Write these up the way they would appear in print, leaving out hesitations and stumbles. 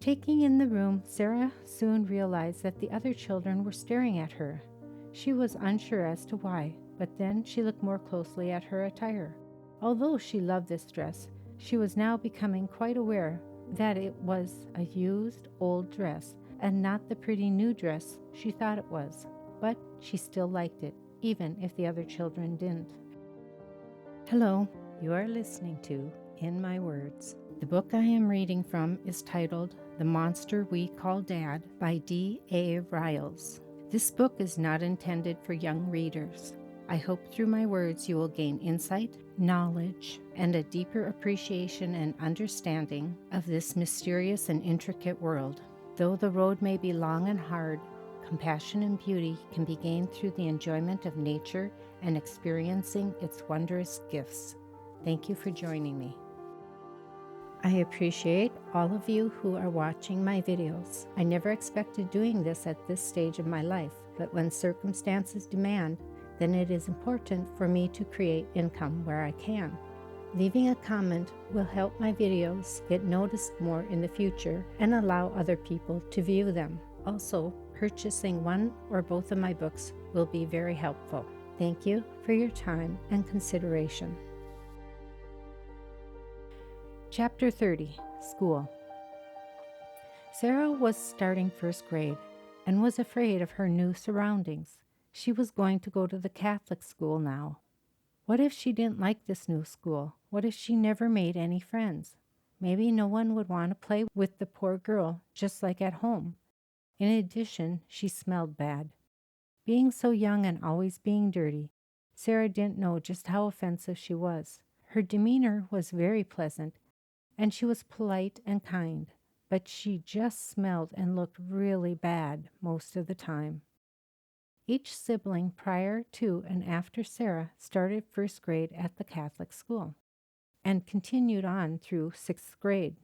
Taking in the room, Sarah soon realized that the other children were staring at her. She was unsure as to why, but then she looked more closely at her attire. Although she loved this dress, she was now becoming quite aware that it was a used, old dress and not the pretty new dress she thought it was. But she still liked it, even if the other children didn't. Hello, you are listening to In My Words. The book I am reading from is titled The Monster We Call Dad by D.A. Riles. This book is not intended for young readers. I hope through my words you will gain insight, knowledge, and a deeper appreciation and understanding of this mysterious and intricate world. Though the road may be long and hard, compassion and beauty can be gained through the enjoyment of nature and experiencing its wondrous gifts. Thank you for joining me. I appreciate all of you who are watching my videos. I never expected doing this at this stage of my life, but when circumstances demand, then it is important for me to create income where I can. Leaving a comment will help my videos get noticed more in the future and allow other people to view them. Also, purchasing one or both of my books will be very helpful. Thank you for your time and consideration. Chapter 30, School. Sarah was starting first grade and was afraid of her new surroundings. She was going to go to the Catholic school now. What if she didn't like this new school? What if she never made any friends? Maybe no one would want to play with the poor girl, just like at home. In addition, she smelled bad. Being so young and always being dirty, Sarah didn't know just how offensive she was. Her demeanor was very pleasant, and she was polite and kind, but she just smelled and looked really bad most of the time. Each sibling prior to and after Sarah started first grade at the Catholic school and continued on through sixth grade.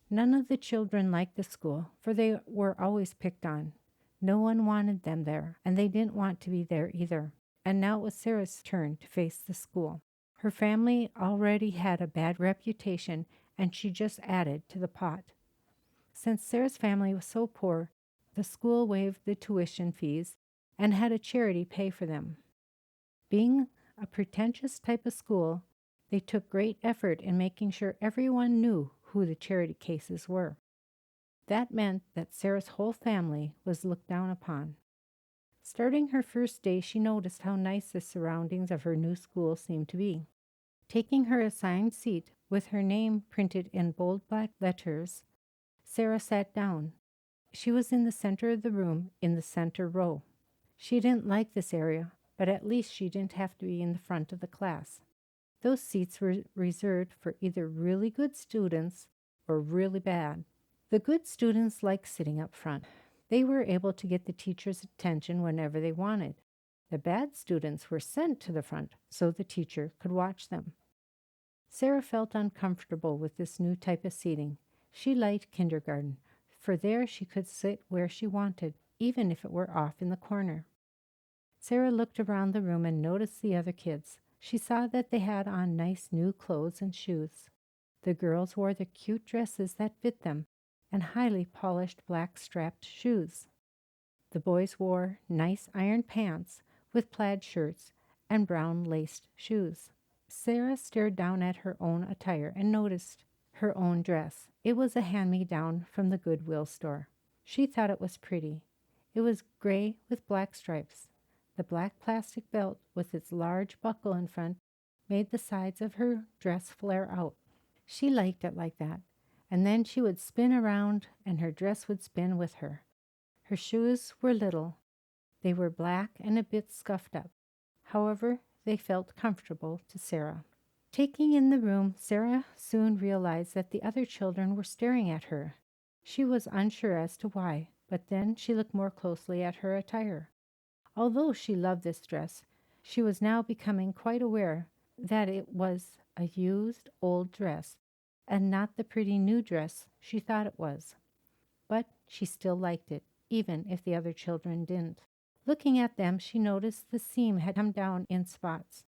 None of the children liked the school, for they were always picked on. No one wanted them there, and they didn't want to be there either. And now it was Sarah's turn to face the school. Her family already had a bad reputation, and she just added to the pot. Since Sarah's family was so poor, the school waived the tuition fees and had a charity pay for them. Being a pretentious type of school, they took great effort in making sure everyone knew who the charity cases were. That meant that Sarah's whole family was looked down upon. Starting her first day, she noticed how nice the surroundings of her new school seemed to be. Taking her assigned seat with her name printed in bold black letters, Sarah sat down. She was in the center of the room, in the center row. She didn't like this area, but at least she didn't have to be in the front of the class. Those seats were reserved for either really good students or really bad. The good students liked sitting up front. They were able to get the teacher's attention whenever they wanted. The bad students were sent to the front so the teacher could watch them. Sarah felt uncomfortable with this new type of seating. She liked kindergarten, for there she could sit where she wanted, even if it were off in the corner. Sarah looked around the room and noticed the other kids. She saw that they had on nice new clothes and shoes. The girls wore the cute dresses that fit them and highly polished black strapped shoes. The boys wore nice iron pants with plaid shirts and brown laced shoes. Sarah stared down at her own attire and noticed her own dress. It was a hand-me-down from the Goodwill store. She thought it was pretty. It was gray with black stripes. The black plastic belt with its large buckle in front made the sides of her dress flare out. She liked it like that, and then she would spin around and her dress would spin with her. Her shoes were little. They were black and a bit scuffed up. However, they felt comfortable to Sarah. Taking in the room, Sarah soon realized that the other children were staring at her. She was unsure as to why, but then she looked more closely at her attire. Although she loved this dress, she was now becoming quite aware that it was a used, old dress and not the pretty new dress she thought it was. But she still liked it, even if the other children didn't. Looking at them, she noticed the seam had come down in spots.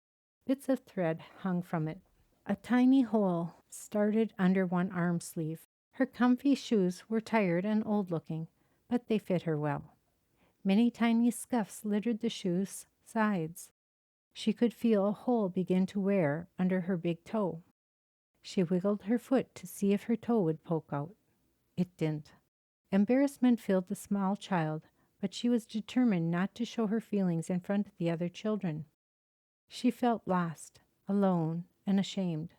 Bits of thread hung from it. A tiny hole started under one arm sleeve. Her comfy shoes were tired and old-looking, but they fit her well. Many tiny scuffs littered the shoes' sides. She could feel a hole begin to wear under her big toe. She wiggled her foot to see if her toe would poke out. It didn't. Embarrassment filled the small child, but she was determined not to show her feelings in front of the other children. She felt lost, alone, and ashamed.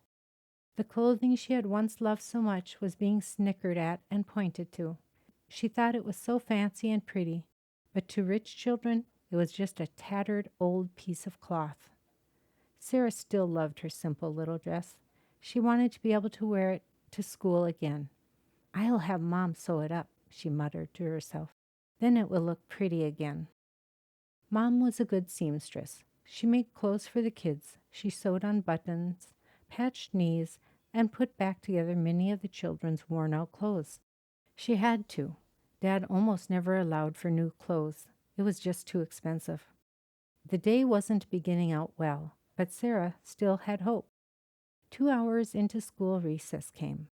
The clothing she had once loved so much was being snickered at and pointed to. She thought it was so fancy and pretty, but to rich children it was just a tattered old piece of cloth. Sarah still loved her simple little dress. She wanted to be able to wear it to school again. "I'll have Mom sew it up," she muttered to herself. "Then it will look pretty again." Mom was a good seamstress. She made clothes for the kids. She sewed on buttons, patched knees, and put back together many of the children's worn-out clothes. She had to. Dad almost never allowed for new clothes. It was just too expensive. The day wasn't beginning out well, but Sarah still had hope. 2 hours into school, recess came.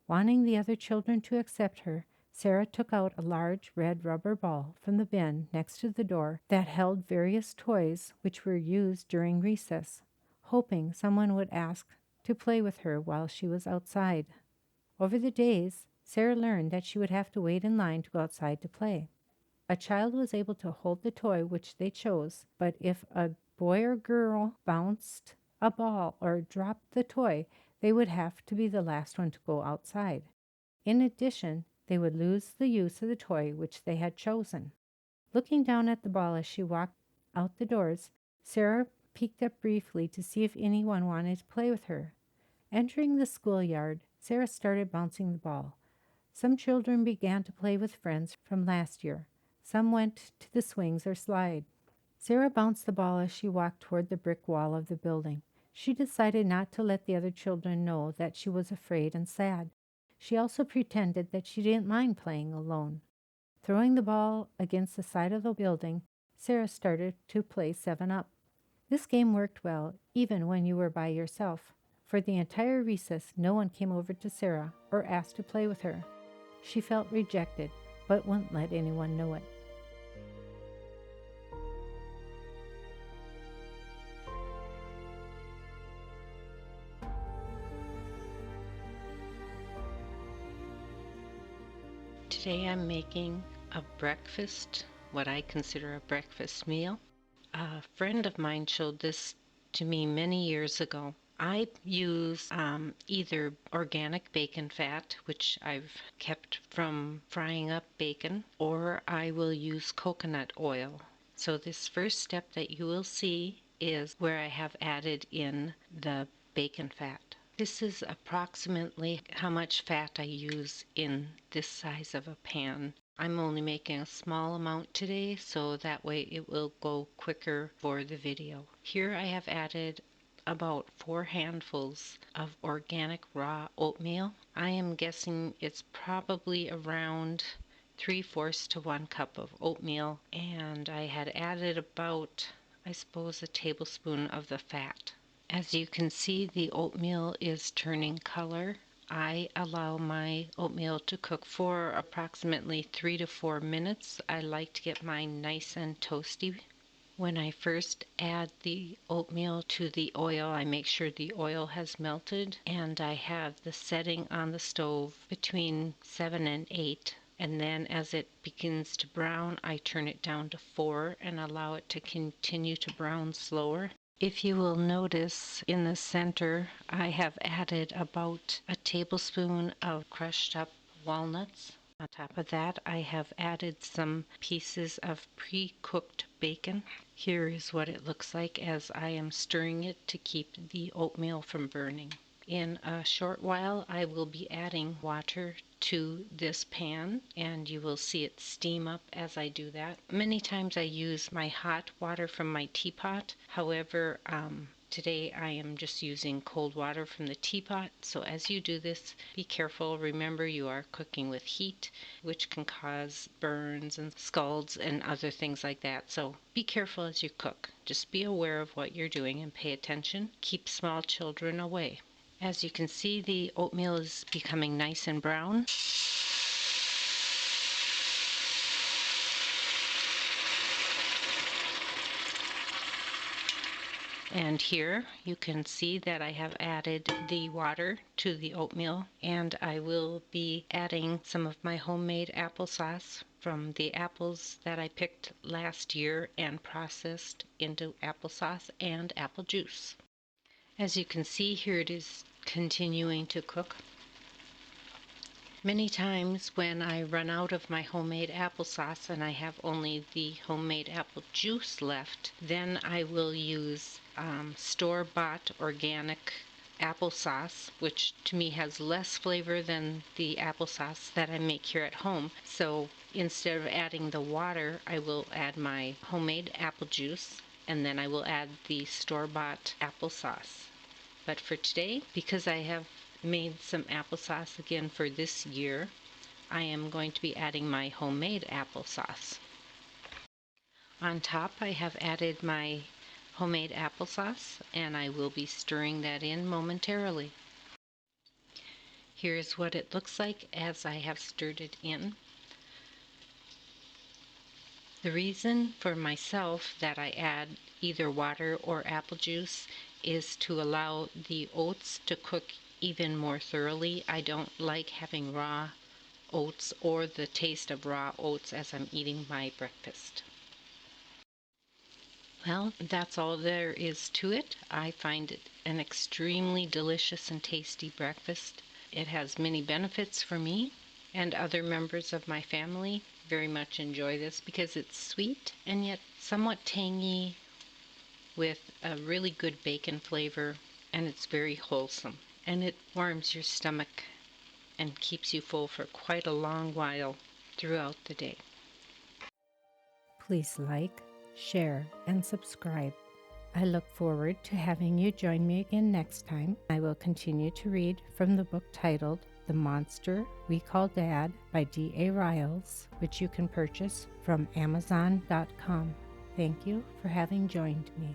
Wanting the other children to accept her, Sarah took out a large red rubber ball from the bin next to the door that held various toys which were used during recess, hoping someone would ask to play with her while she was outside. Over the days, Sarah learned that she would have to wait in line to go outside to play. A child was able to hold the toy which they chose, but if a boy or girl bounced a ball or dropped the toy, they would have to be the last one to go outside. In addition, they would lose the use of the toy which they had chosen. Looking down at the ball as she walked out the doors, Sarah peeked up briefly to see if anyone wanted to play with her. Entering the schoolyard, Sarah started bouncing the ball. Some children began to play with friends from last year. Some went to the swings or slide. Sarah bounced the ball as she walked toward the brick wall of the building. She decided not to let the other children know that she was afraid and sad. She also pretended that she didn't mind playing alone. Throwing the ball against the side of the building, Sarah started to play 7-Up. This game worked well, even when you were by yourself. For the entire recess, no one came over to Sarah or asked to play with her. She felt rejected, but wouldn't let anyone know it. Today I'm making a breakfast, what I consider a breakfast meal. A friend of mine showed this to me many years ago. I use either organic bacon fat, which I've kept from frying up bacon, or I will use coconut oil. So this first step that you will see is where I have added in the bacon fat. This is approximately how much fat I use in this size of a pan. I'm only making a small amount today, so that way it will go quicker for the video. Here I have added about 4 handfuls of organic raw oatmeal. I am guessing it's probably around 3/4 to 1 cup of oatmeal, and I had added about, I suppose, a tablespoon of the fat. As you can see, the oatmeal is turning color. I allow my oatmeal to cook for approximately 3 to 4 minutes. I like to get mine nice and toasty. When I first add the oatmeal to the oil, I make sure the oil has melted, and I have the setting on the stove between 7 and 8. And then as it begins to brown, I turn it down to 4 and allow it to continue to brown slower. If you will notice in the center, I have added about a tablespoon of crushed up walnuts. On top of that, I have added some pieces of pre-cooked bacon. Here is what it looks like as I am stirring it to keep the oatmeal from burning. In a short while, I will be adding water to this pan, and you will see it steam up as I do that. Many times I use my hot water from my teapot. However, today I am just using cold water from the teapot. So as you do this, be careful. Remember, you are cooking with heat, which can cause burns and scalds and other things like that. So be careful as you cook. Just be aware of what you're doing and pay attention. Keep small children away. As you can see, the oatmeal is becoming nice and brown. And here you can see that I have added the water to the oatmeal, and I will be adding some of my homemade applesauce from the apples that I picked last year and processed into applesauce and apple juice. As you can see here, it is continuing to cook. Many times when I run out of my homemade applesauce and I have only the homemade apple juice left, then I will use store-bought organic applesauce, which to me has less flavor than the applesauce that I make here at home. So instead of adding the water, I will add my homemade apple juice, and then I will add the store-bought applesauce. But for today, because I have made some applesauce again for this year, I am going to be adding my homemade applesauce. On top, I have added my homemade applesauce, and I will be stirring that in momentarily. Here's what it looks like as I have stirred it in. The reason for myself that I add either water or apple juice is to allow the oats to cook even more thoroughly. I don't like having raw oats or the taste of raw oats as I'm eating my breakfast. Well, that's all there is to it. I find it an extremely delicious and tasty breakfast. It has many benefits for me, and other members of my family very much enjoy this because it's sweet and yet somewhat tangy with a really good bacon flavor, and it's very wholesome. And it warms your stomach and keeps you full for quite a long while throughout the day. Please like, share, and subscribe. I look forward to having you join me again next time. I will continue to read from the book titled The Monster We Call Dad by D.A. Riles, which you can purchase from Amazon.com. Thank you for having joined me.